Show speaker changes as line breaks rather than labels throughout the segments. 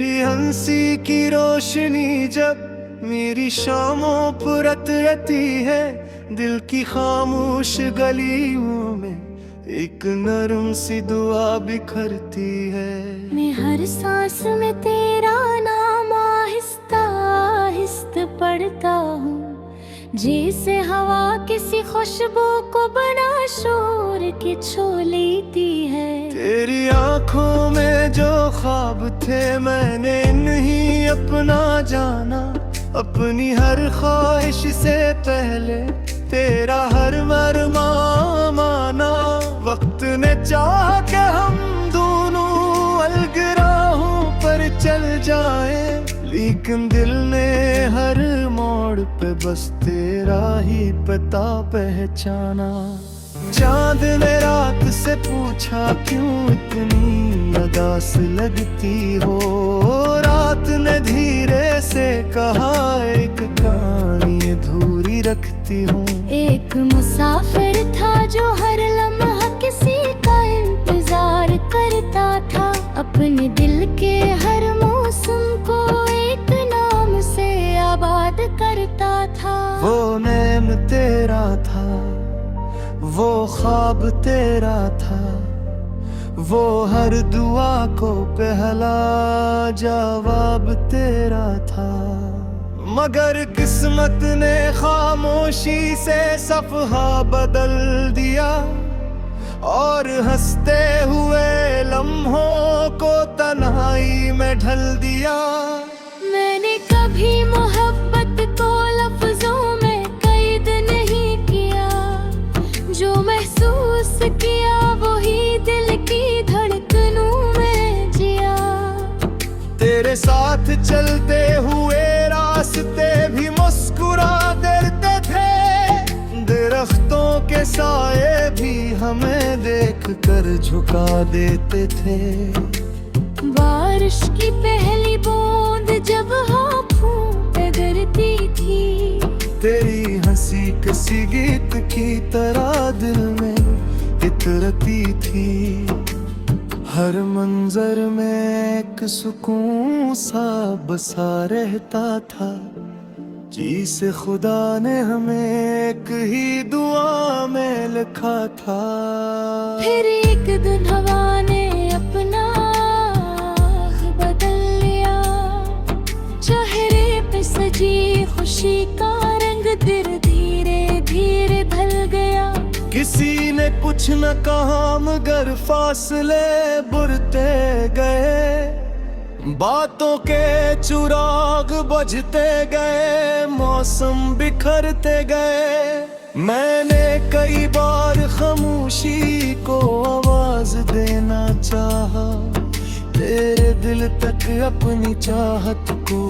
तेरी हंसी की रोशनी जब मेरी शामों पर रहती है, दिल की खामोश गलियों में एक नरम सी दुआ बिखरती है।
मैं हर सांस में तेरा नाम आहिस्ता आहिस्ता पढ़ता हूँ, जैसे हवा किसी खुशबू को बना शोर की छू लेती है।
तेरी आंखों में जो ख्वाब थे मैंने नहीं अपना जाना, अपनी हर ख्वाहिश से पहले तेरा हर मरमा माना। वक्त ने चाहा कि हम दोनों अलग राहों पर चल जाए, लेकिन दिल ने हर मोड़ पे बस तेरा ही पता पहचाना। चांद ने रात से पूछा क्यों इतनी उदास लगती हो, रात ने धीरे से कहा एक कहानी अधूरी रखती हूँ।
एक मुसाफिर था जो हर लम्हा किसी का इंतजार करता था, अपने दिल के हर मौसम को एक नाम से आबाद करता था।
वो नेम तेरा था, वो ख्वाब तेरा था, वो हर दुआ को पहला जवाब तेरा था। मगर किस्मत ने खामोशी से सफ़हा बदल दिया और हंसते हुए लम्हों को तन्हाई में ढल दिया।
मैंने कभी मोहब्बत को लफ्जों में कैद नहीं किया, जो महसूस किया वही दिल की धड़कनों में जिया।
तेरे साथ चलते हुए रास्ते भी मुस्कुरा देते थे, दरख्तों के साए भी हमें देख कर झुका देते थे।
बारिश की पहली बूंद जब होठों पे गिरती थी,
तेरी हंसी किसी गीत की तरह दिल में इतरती थी। हर मंजर में एक सुकून सा बसा रहता था, जिसे खुदा ने हमें एक ही दुआ में लिखा था।
फिर एक दिन हवा ने अपना बदल लिया, चेहरे पे सजी खुशी का रंग धीरे धीरे ढल गया।
किसी ने कुछ न कहा मगर फासले बुरते गए, बातों के चिराग बुझते गए, मौसम बिखरते गए। मैंने कई बार खामोशी को आवाज देना चाहा, तेरे दिल तक अपनी चाहत को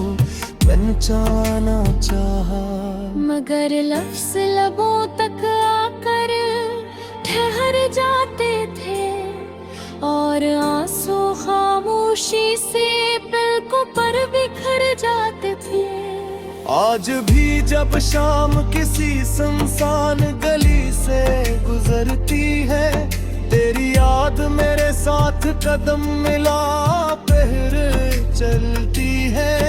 पहुंचाना चाहा,
मगर लफ्ज़ लबों तक आकर ठहर जाते थे और आंसू खामोशी से पलकों पर बिखर जाते थे।
आज भी जब शाम किसी सुनसान गली से गुजरती है, तेरी याद मेरे साथ कदम मिला पहर चलती है।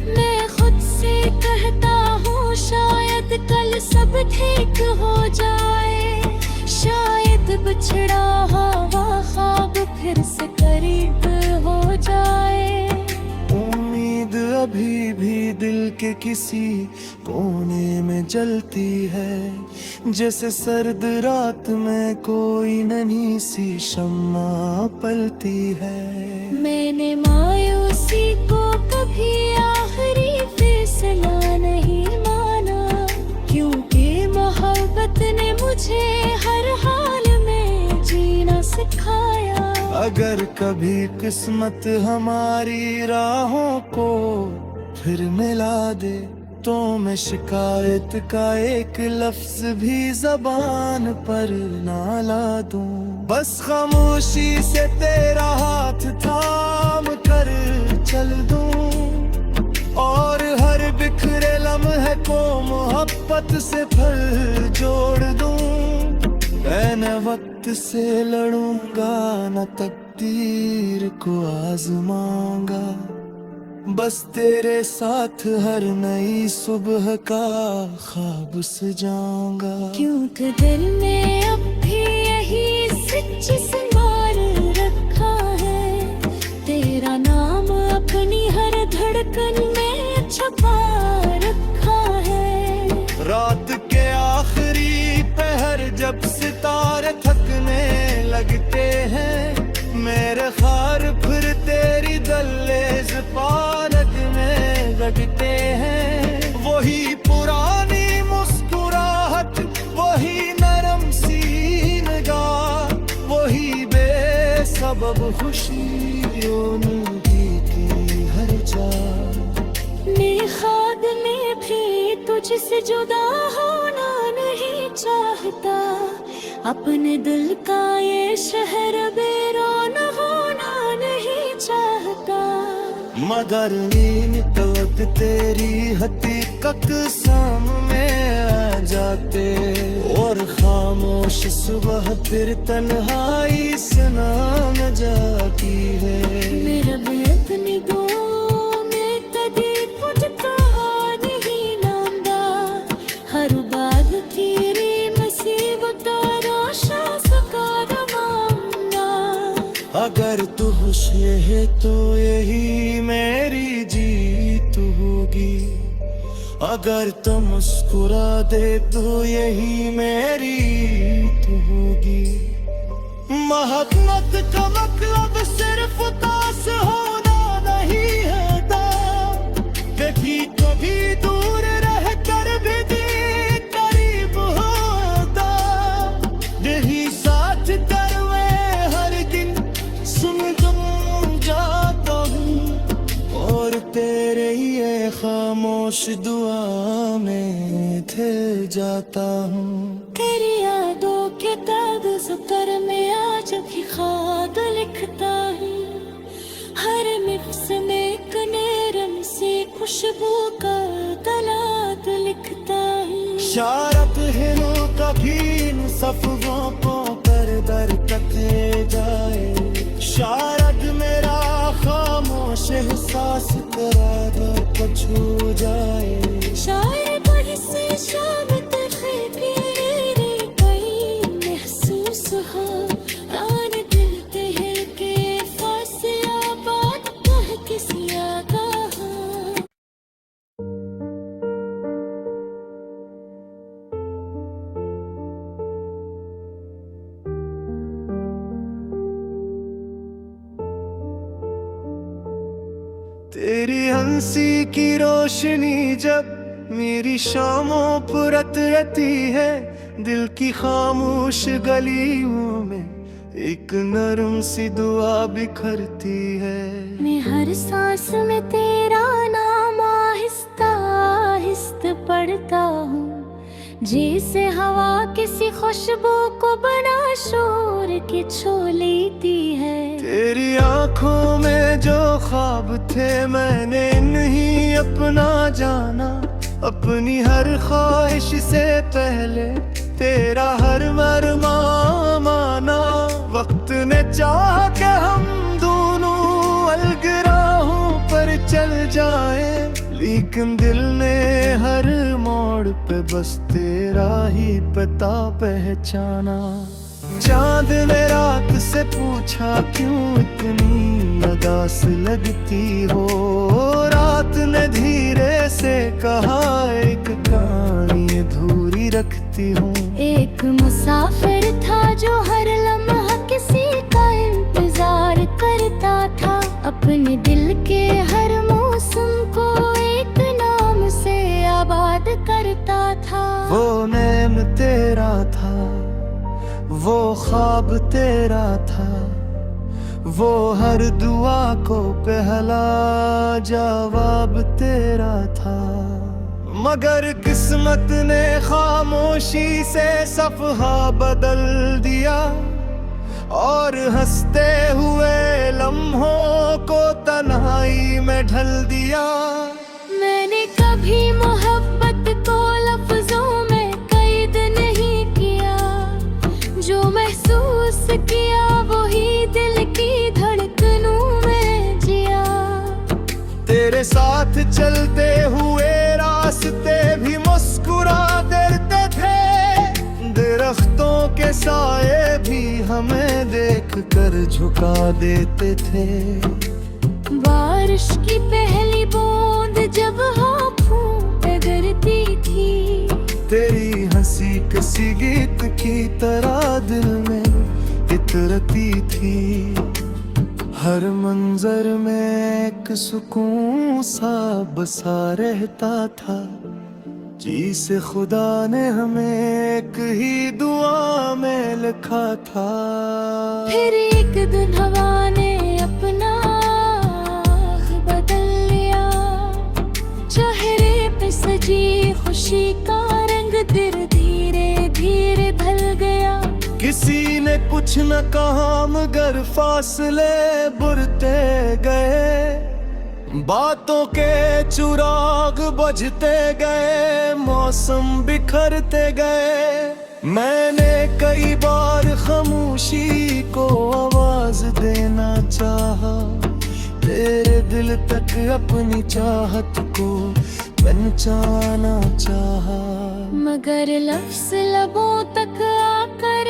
मैं खुद से कहता हूँ शायद कल सब ठीक हो जाए, शायद बिछड़ा हुआ ख्वाब फिर से करीब हो जाए।
उम्मीद अभी भी दिल के किसी कोने में जलती है, जैसे सर्द रात में कोई नन्ही सी शम्मा पलती है।
मैंने मायूसी को कभी आखिरी फैसला नहीं माना, क्योंकि मोहब्बत ने मुझे हर हाल में जीना सिखाया।
अगर कभी किस्मत हमारी राहों को फिर मिला दे, तो मैं शिकायत का एक लफ्ज भी जबान पर ना ला दूं। बस खामोशी से तेरा हाथ थाम कर चल दूं, और हर बिखरे लम्हे को मोहब्बत से फिर जोड़ दूं। मैं वक्त से लड़ूंगा न तकदीर को आजमाऊंगा, बस तेरे साथ हर नई सुबह का ख्वाब सजाऊंगा।
क्यों कि दिल में अब भी यही सच संभाल रखा है, तेरा नाम अपनी हर धड़कन में छुपा रखा है।
रात के आखिरी पहर जब सितारे थकने लगते हैं, मेरे ख्वार फिर तेरी दहलीज पालक में लगते हैं। वही पुरानी मुस्कुराहट, वही नरम सी निगाह, वही बेसबब खुशियों की हर चाह।
मेरे ख्वाब में भी तुझसे जुदा होना नहीं चाहता, अपने दिल का ये शहर बेरान होना नहीं चाहता।
मगर नींद तो तेरी हकीकत सामने आ जाते, और खामोश सुबह फिर तन्हाई से नाम जाती है।
मेरा बेत निगाहों में कभी तुझको नहीं नांदा, हर बात तेरी मुसीबत रोशा सका दमाऊंगा।
अगर तू खुश है तो यही मेरी जीत होगी, अगर तू मुस्कुरा दे तो यही मेरी तो होगी। मोहब्बत का मतलब सिर्फ पास होना नहीं है कभी कभी दूर रह कर भी दिल करीब होता। यही साथ करवे हर दिन सुन तुम जाता हूँ, और तेरे ये खामोश दुआ में थे जाता हूँ।
तेरी यादों के कागज पर मैं आज भी खाद लिखता हूँ, हर मिफ्स में एक नरम से खुशबू का तलात लिखता हूँ।
शारत हिनो कभी इन सफों को कर दर कटे जाए, शारद मेरा खामोश एहसास करा दो को छू जाए।
शायद वही से शाम तक मेरे कहीं महसूस हो, रान दिल तहल के फासला बात कह किसी आगाह।
तेरी हंसी की रोशनी जब मेरी शामों पर रहती है, दिल की खामोश गलियों में एक नरम सी दुआ बिखरती है।
मैं हर सांस में तेरा नाम आहिस्ता आहिस्ता पढ़ता हूँ, जैसे हवा किसी खुशबू को बना शोर के छू लेती है।
तेरी आंखों में जो ख्वाब थे मैंने नहीं अपना जाना, अपनी हर ख्वाहिश से पहले तेरा हर मरमा माना। वक्त ने चाहा कि हम दोनों अलग राहों पर चल जाए, लेकिन दिल ने हर मोड़ पे बस तेरा ही पता पहचाना। चांद ने रात से पूछा क्यों इतनी उदास लगती हो, रात ने धीरे से कहा एक कहानी अधूरी रखती हूँ।
एक मुसाफिर था जो हर लम्हा किसी का इंतजार करता था, अपने दिल के हर मौसम को एक नाम से आबाद करता था।
वो नेम तेरा था, वो ख्वाब तेरा था, वो हर दुआ को पहला जवाब तेरा था। मगर किस्मत ने खामोशी से सफहा बदल दिया, और हंसते हुए लम्हों को तन्हाई में ढल दिया।
मैंने कभी मोहब्बत को लफ्जों में कैद नहीं किया, जो महसूस किया वही दिल की धड़कनों में जिया।
तेरे तेरे साथ चलते हुए रास्ते भी मुस्कुरा देते थे, दरख्तों के साए भी हमें देख कर झुका देते थे।
बारिश की पहली बूंद जब होठों पे गिरती थी,
तेरी हंसी किसी गीत की तरह दिल में इतरती थी। हर मंजर में एक सुकून सा बसा रहता था, जिसे खुदा ने हमें एक ही दुआ में लिखा था।
फिर एक दिन हवा ने अपना बदल लिया, चेहरे पे सजी खुशी का रंग धीरे धीरे ढल गया।
किसी ने कुछ न कहा मगर फासले बुरते गए, बातों के चिराग बुझते गए, मौसम बिखरते गए। मैंने कई बार खामोशी को आवाज देना चाहा, तेरे दिल तक अपनी चाहत को पहुंचाना चाहा,
मगर लफ्ज़ लबों तक आकर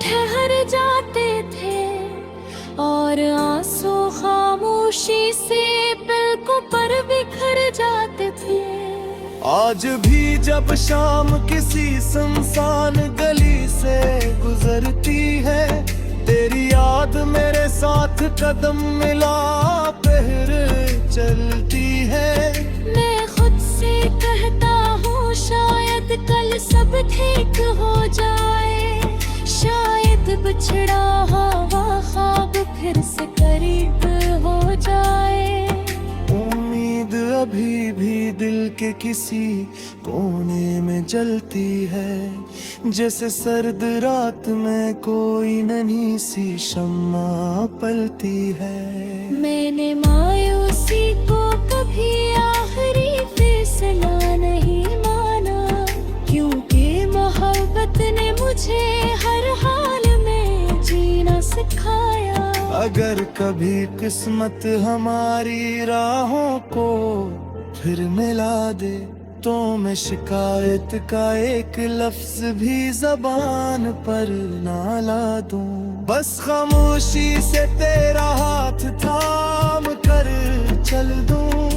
ठहर जाते थे, और आंसू खामोशी से पलकों पर बिखर जाते थे।
आज भी जब शाम किसी सुनसान गली से गुजरती है, तेरी याद मेरे साथ कदम मिला फिर चलती है।
मैं खुद से कहता हूँ शायद कल सब ठीक हो जाए, शायद बिछड़ा हुआ ख्वाब फिर से करीब हो जाए।
उम्मीद अभी भी दिल के किसी कोने में जलती है, जैसे सर्द रात में कोई नन्ही सी शम्मा पलती है।
मैंने मायूसी को कभी आखिरी फैसला नहीं माना, क्योंकि मोहब्बत ने मुझे हर हाल में जीना सिखाया।
अगर कभी किस्मत हमारी राहों को फिर मिला दे, तो मैं शिकायत का एक लफ्ज भी जबान पर ना ला दूं। बस खामोशी से तेरा हाथ थाम कर चल दूं,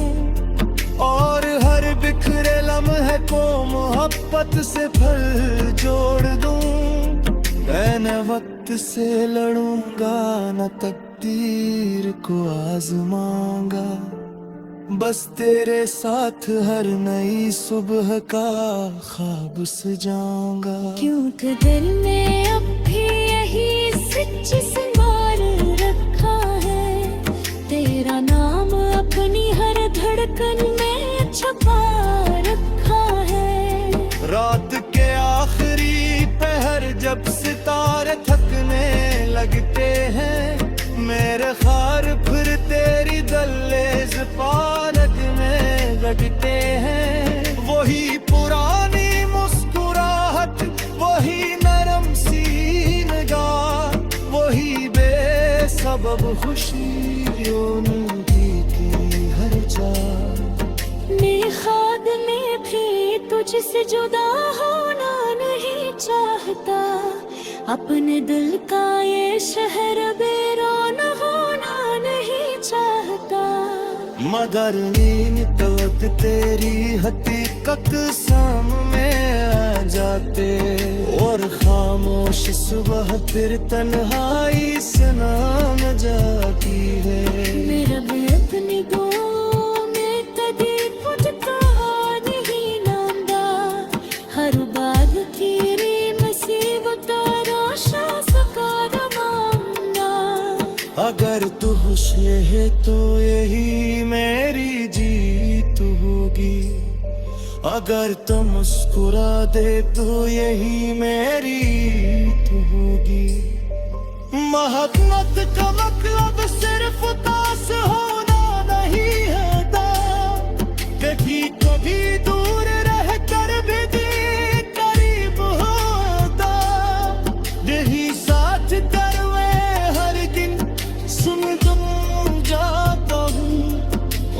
और हर बिखरे लम्हे को मोहब्बत से फिर जोड़ दूं। मैं वक्त से लड़ूंगा न तकदीर को आजमाऊंगा, बस तेरे साथ हर नई सुबह का ख्वाब सजाऊंगा।
क्योंकि दिल में अब भी यही सच्ची संभाल रखा है, तेरा नाम अपनी हर धड़कन में छुपा रखा है।
रात के आखिरी पहर जब सितारे थकने लगते हैं, मेरे ख्वार फिर तेरी दहलीज पालक में लगते हैं। वही पुरानी मुस्कुराहट, वही नरम सी निगाह, वही बेसबब खुशियों की हर चाह।
मेरे ख्वाब में भी तुझसे जुदा होना नहीं चाहता, अपने दिल का ये शहर बेरान होना नहीं चाहता।
मगर नींद वक्त तेरी हकीकत सामने आ जाते, और खामोश सुबह फिर तन्हाई से नाम जाती है।
मेरा भी अपनी गो में कभी खुदका नहीं नांदा, हर बात तेरी मुसीबत रोशा सका दमाना।
अगर तू खुश है तो यही मेरी जीत होगी, अगर तू मुस्कुरा दे तो यही मेरी तो होगी। मोहब्बत का मतलब सिर्फ पास होना नहीं है, कभी कभी दूर रह कर भी दिल करीब होता। यही साथ करवे हर दिन सुन तुम जाता हूँ,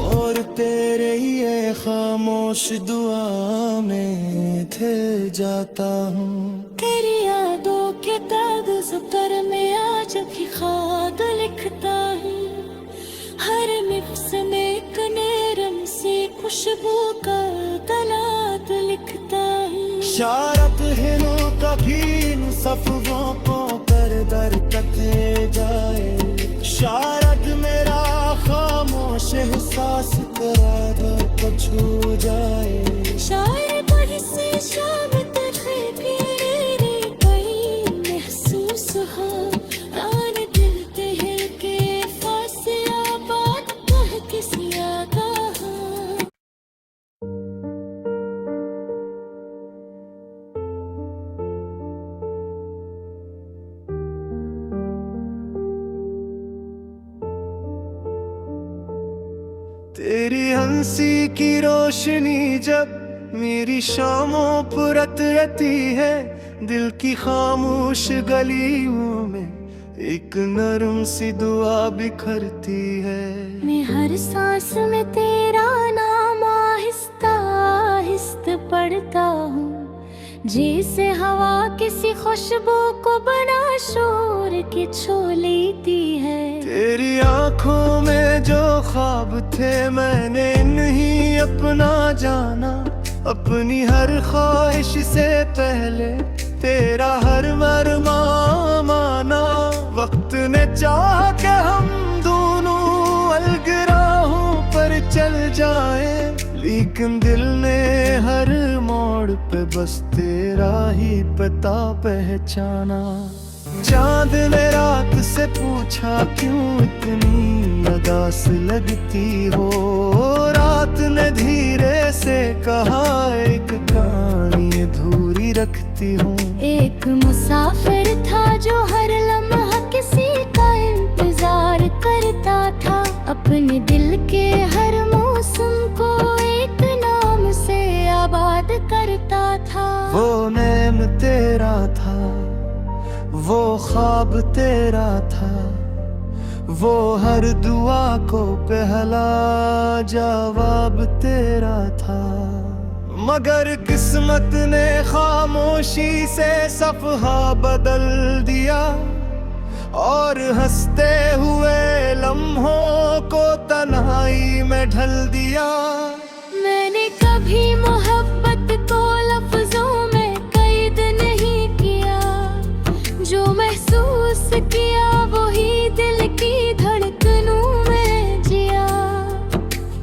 और तेरे ये खामोश दुआ में थे जाता हूँ।
तेरी यादों के कागज पर मैं आज भी खाद लिखता हूँ। हर मिफ्स में एक नरम सी खुशबू का तलात लिखता हूँ।
शारत हिनो कभी इन सफों को कर दर तक ले जाए। शारद मेरा खामोश एहसास करा दर को छू जाए।
शायर बड़ी से शाम तक पीने कहीं महसूस हो। रान दिल दिल के फासला बात कह किसी आगाह।
तेरी हंसी की रोशनी जब मेरी शामों पर रहती है। दिल की खामोश गलियों में एक नरम सी दुआ बिखरती है।
मैं हर सांस में तेरा नाम आहिस्ता आहिस्ता पढ़ता हूँ। जैसे हवा किसी खुशबू को बना शोर की छू लेती है।
तेरी आंखों में जो ख्वाब थे मैंने नहीं अपना जाना। अपनी हर ख्वाहिश से पहले तेरा हर मरमा माना। वक्त ने चाहा कि हम दोनों अलग राहों पर चल जाए। लेकिन दिल ने हर मोड़ पे बस तेरा ही पता पहचाना। चांद ने रात से पूछा क्यों इतनी उदास लगती हो। रात ने धीरे से कहा एक कहानी अधूरी रखती हूँ।
एक मुसाफिर था जो हर लम्हा किसी का इंतजार करता था। अपने दिल के हर मौसम को एक नाम से आबाद करता था।
वो नेम तेरा था, वो ख्वाब तेरा था, वो हर दुआ को पहला जवाब तेरा था। मगर किस्मत ने खामोशी से सफहा बदल दिया और हंसते हुए लम्हों को तन्हाई में ढल दिया।
मैंने कभी मोहब्बत को लफ्जों में कैद नहीं किया। जो महसूस किया वही दिल की धड़कनों में जिया।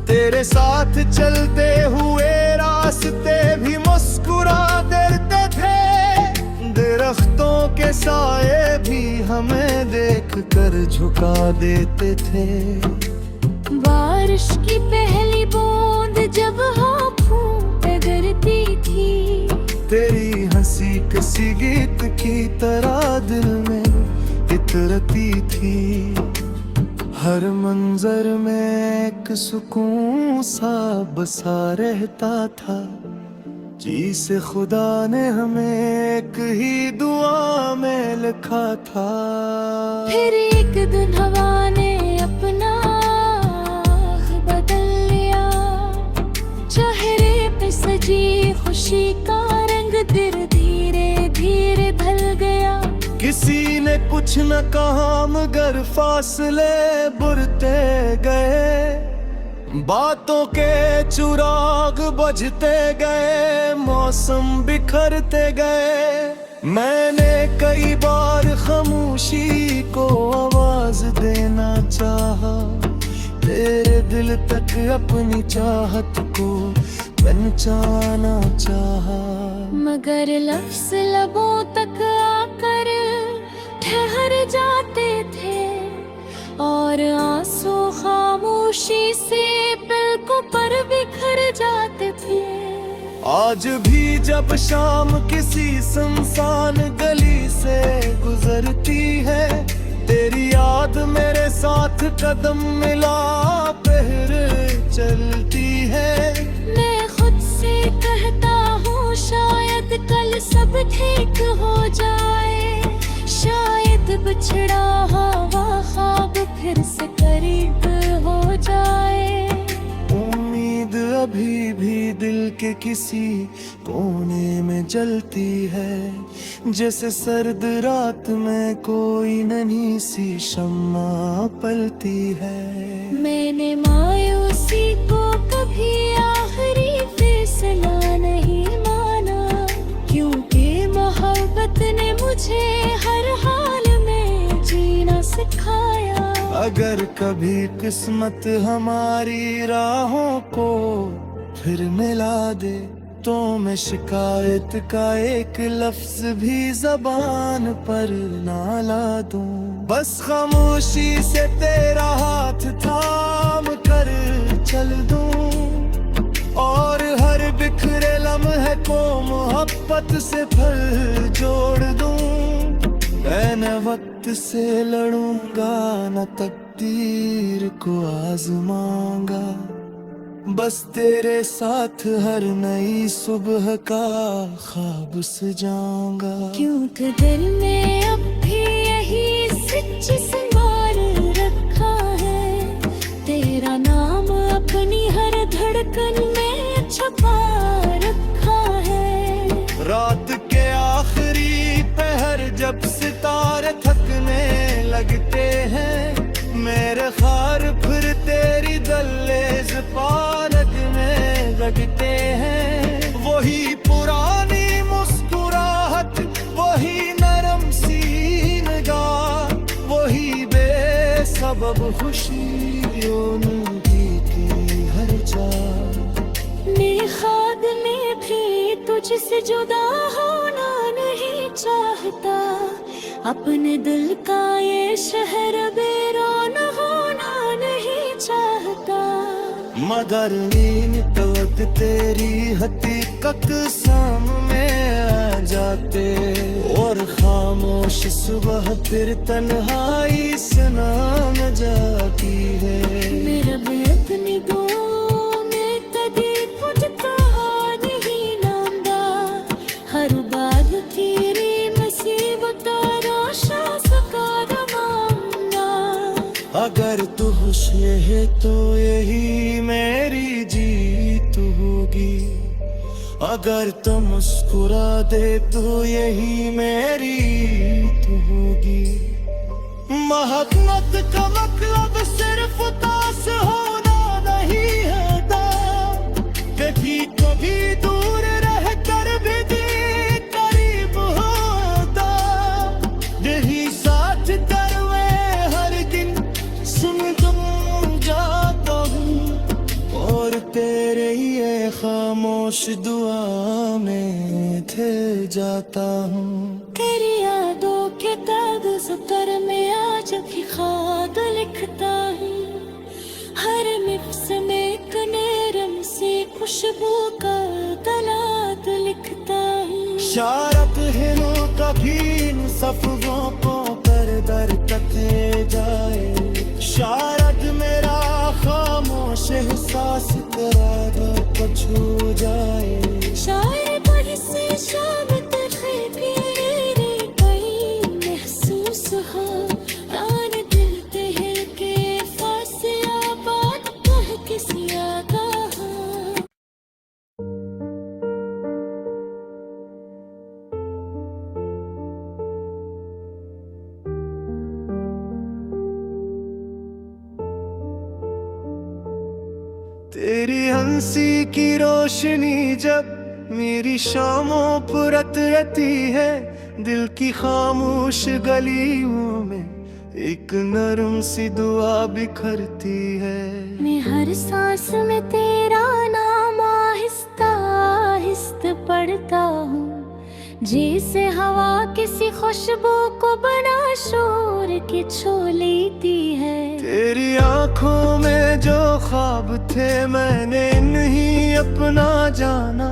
तेरे साथ चलते हुए रास्ते भी मुस्कुरा देते थे। दरख्तों के साए भी हमें देख कर झुका देते थे।
बारिश की पहली बूंद जब होठों पे गिरती थी।
तेरी हंसी किसी गीत की तरह दिल में इतरती थी। हर मंजर में एक सुकून सा बसा रहता था। जिसे खुदा ने हमें एक ही दुआ में लिखा था।
फिर एक दिन हवा ने अपना बदल लिया। चेहरे पे सजी खुशी का रंग धीरे धीरे ढल गया।
किसी ने कुछ न कहा मगर फासले बुरते गए। बातों के चिराग बुझते गए, मौसम बिखरते गए। मैंने कई बार खामोशी को आवाज देना चाहा। तेरे दिल तक अपनी चाहत को पहचाना चाहा।
मगर लफ्ज़ लबों तक आकर ठहर जाते थे और आंसू खामोशी से पलकों पर बिखर जाते थे।
आज भी जब शाम किसी सुनसान गली से गुजरती है। तेरी याद मेरे साथ कदम मिला पहर चलती है।
मैं खुद से कहता हूँ शायद कल सब ठीक हो जाए। शायद बिछड़ा हुआ ख्वाब फिर से करीब हो जाए।
के किसी कोने में जलती है, जैसे सर्द रात में कोई नन्ही सी शम्मा पलती है।
मैंने मायूसी को कभी आखिरी फैसला नहीं माना, क्योंकि मोहब्बत ने मुझे हर हाल में जीना सिखाया।
अगर कभी किस्मत हमारी राहों को फिर मिला दे, तो मैं शिकायत का एक लफ्ज भी जबान पर ना ला दूं। बस खामोशी से तेरा हाथ थाम कर चल दूं, और हर बिखरे लम्हे को मोहब्बत से फिर जोड़ दूं। मैं न वक्त से लड़ूंगा, न तकदीर को आजमाऊंगा, बस तेरे साथ हर नई सुबह का ख्वाब सजाऊंगा।
क्योंकि दिल में अब भी यही सच्ची संभाल रखा है, तेरा नाम अपनी हर धड़कन में छुपा रखा है।
रात के आखिरी पहर जब सितारे थकने लगते हैं, मेरे ख्वार फिर तेरी दहलीज पालक में लगते हैं। वही पुरानी मुस्कुराहट, वही नरम सी निगाह, वही बेसबब खुशियों की हर चाह।
मेरे ख्वाब में भी तुझसे जुदा होना नहीं चाहता, अपने दिल का ये शहर बेरान होना नहीं चाहता।
मगर नींद वक्त तेरी हकीकत सामने आ जाते, और खामोश सुबह फिर तन्हाई से नाम जाती है।
मेरा बेअदनी दो में कदी तुझको नहीं नांदा, हर बार तेरी मुसीबत रोशा सका दमाऊंगा।
अगर तू खुश है तो यही मेरी जीत होगी, अगर तू मुस्कुरा दे तो यही मेरी तो होगी। मोहब्बत का मतलब सिर्फ दास होना नहीं है दा, कभी कभी दूर रह कर भी दिल करीब होता। यही साथ करवे हर दिन सुन तुम जाता हूँ, और तेरे ये खामोश दुआ में थे जाता हूँ।
तेरी यादों के कागज पर मैं आज भी खाद लिखता हूँ, हर मिफ्स में एक नरम से खुशबू का तलात लिखता हूँ।
शारत हिनो कभी इन सफों को कर दर कते जाए, शारद मेरा खामोश एहसास तेरा दर को छू जाए।
शायर बड़ी से शाम तक मेरे कहीं महसूस हो, रान दिल तहल के फासला बात कह किसी आगाह।
तेरी हंसी की रोशनी जब मेरी शामों पर रहती है, दिल की खामोश गलियों में एक नरम सी दुआ बिखरती है।
मैं हर सांस में तेरा नाम आहिस्ता आहिस्ता पढ़ता हूँ, जैसे हवा किसी खुशबू को बना शोर के छू लेती है।
तेरी आंखों में जो ख्वाब थे मैंने नहीं अपना जाना,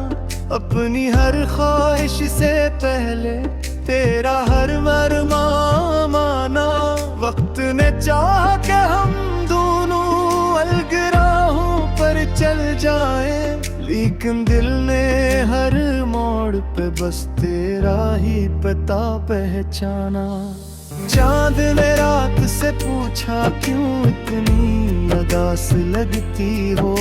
अपनी हर ख्वाहिश से पहले तेरा हर मरमा माना। वक्त ने चाहा कि हम दोनों अलग राहों पर चल जाए, लेकिन दिल ने हर मोड़ पे बस तेरा ही पता पहचाना। चांद ने रात से पूछा क्यों इतनी उदास लगती हो,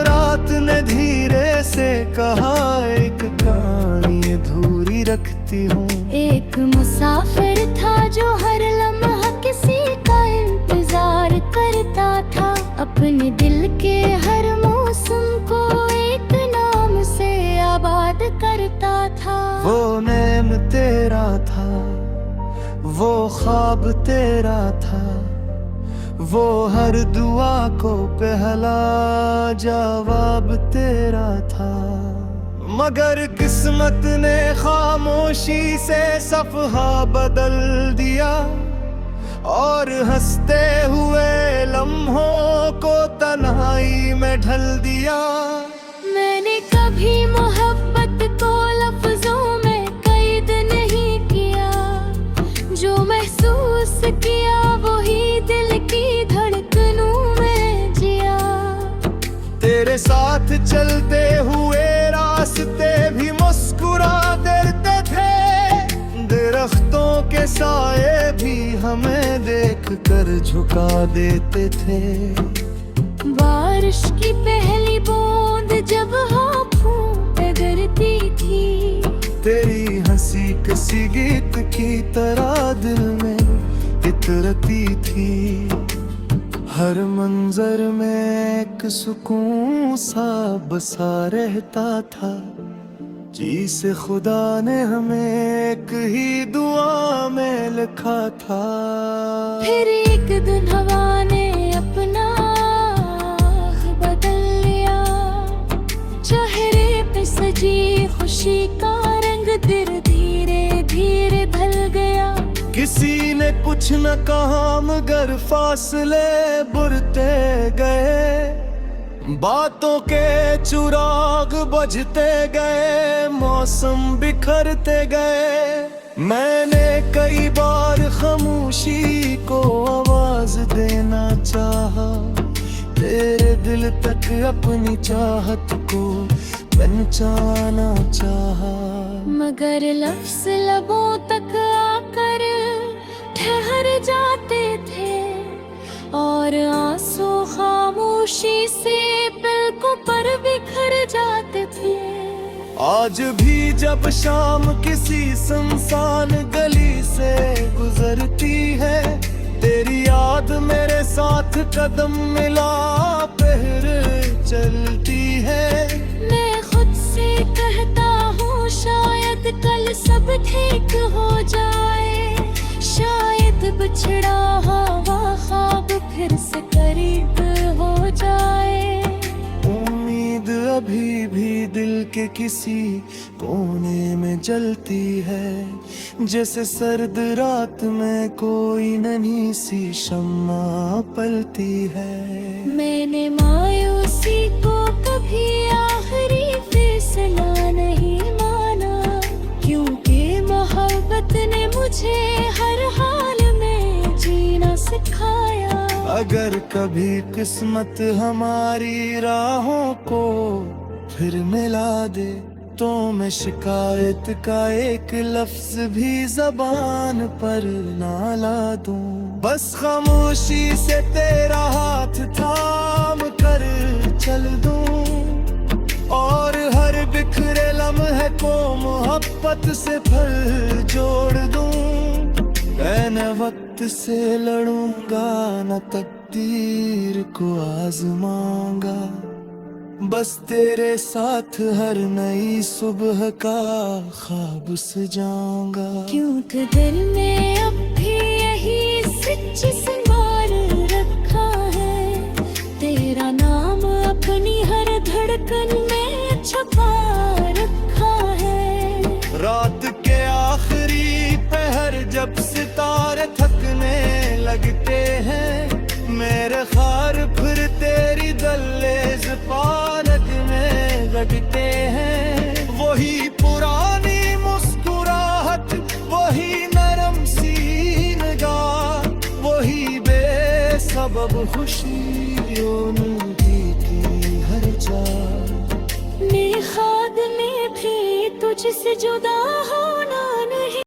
रात ने धीरे से कहा एक कहानी अधूरी रखती हूँ।
एक मुसाफिर था जो हर लम्हा किसी का इंतजार करता था। अपने दिल के हर मौसम को एक नाम से आबाद करता था।
वो नेम तेरा था, वो ख्वाब तेरा था, वो हर दुआ को पहला जवाब तेरा था। मगर किस्मत ने खामोशी से सफ़हा बदल दिया और हंसते हुए लम्हों को तन्हाई में ढल दिया।
मैंने कभी मोहब्बत को लफ्जों में कैद नहीं किया, जो महसूस किया वही दिल की धड़कनों में जिया। तेरे साथ चलते हुए रास्ते भी मुस्कुरा देते थे, दरख्तों के साए भी हमें देख कर झुका देते थे। बारिश की पहली बूंद जब आँखों पे गिरती थी,
तेरी हंसी किसी गीत की तरह दिल में इतरती थी। हर मंजर में एक सुकून सा बसा रहता था, जिसे खुदा ने हमें एक ही दुआ में लिखा था।
फिर एक दिन हवा ने अपना बदल लिया, चेहरे पे सजी खुशी का रंग धीरे धीरे ढल गया।
किसी ने कुछ न कहा मगर फासले बुरते गए, बातों के चिराग बुझते गए, मौसम बिखरते गए। मैंने कई बार खामोशी को आवाज देना चाहा, तेरे दिल तक अपनी चाहत को पहुंचाना चाहा।
मगर लफ्ज़ लबों तक आकर ठहर जाते थे और आंसू खामोशी से पलकों पर बिखर जाते थे।
आज भी जब शाम किसी सुनसान गली से गुजरती है, तेरी याद मेरे साथ कदम मिला पहर चलती है।
मैं खुद से कहता हूँ शायद कल सब ठीक हो जाए, शायद बिछड़ा हुआ ख्वाब फिर से करीब हो जाए।
उम्मीद अभी भी दिल के किसी कोने में जलती है, जैसे सर्द रात में कोई नन्ही सी शम्मा पलती है।
मैंने मायूसी को कभी आखिरी फैसला नहीं माना, क्योंकि मोहब्बत ने मुझे हर हाल में जीना सिखाया।
अगर कभी किस्मत हमारी राहों को फिर मिला दे, तो मैं शिकायत का एक लफ्ज भी जबान पर ना ला दूं। बस खामोशी से तेरा हाथ थाम कर चल दूं और हर बिखरे लम्हे को मोहब्बत से फिर जोड़ दूं। मैं वक्त से लड़ूंगा न तकदीर को आजमाऊंगा, बस तेरे साथ हर नई सुबह का ख्वाब सजाऊंगा।
क्योंकि दिल में अब भी यही सच्ची संभाल रखा है, तेरा नाम अपनी हर धड़कन में छुपा रखा है।
रात के आखिरी पहर जब सितारे थकने लगते हैं, मेरे ख्वार फिर तेरी दहलीज पालक में लगते हैं। वही पुरानी मुस्कुराहट, वही नरम सी निगाह, वही बेसबब खुशियों की हर चाह।
मेरे ख्वाब में भी तुझसे जुदा होना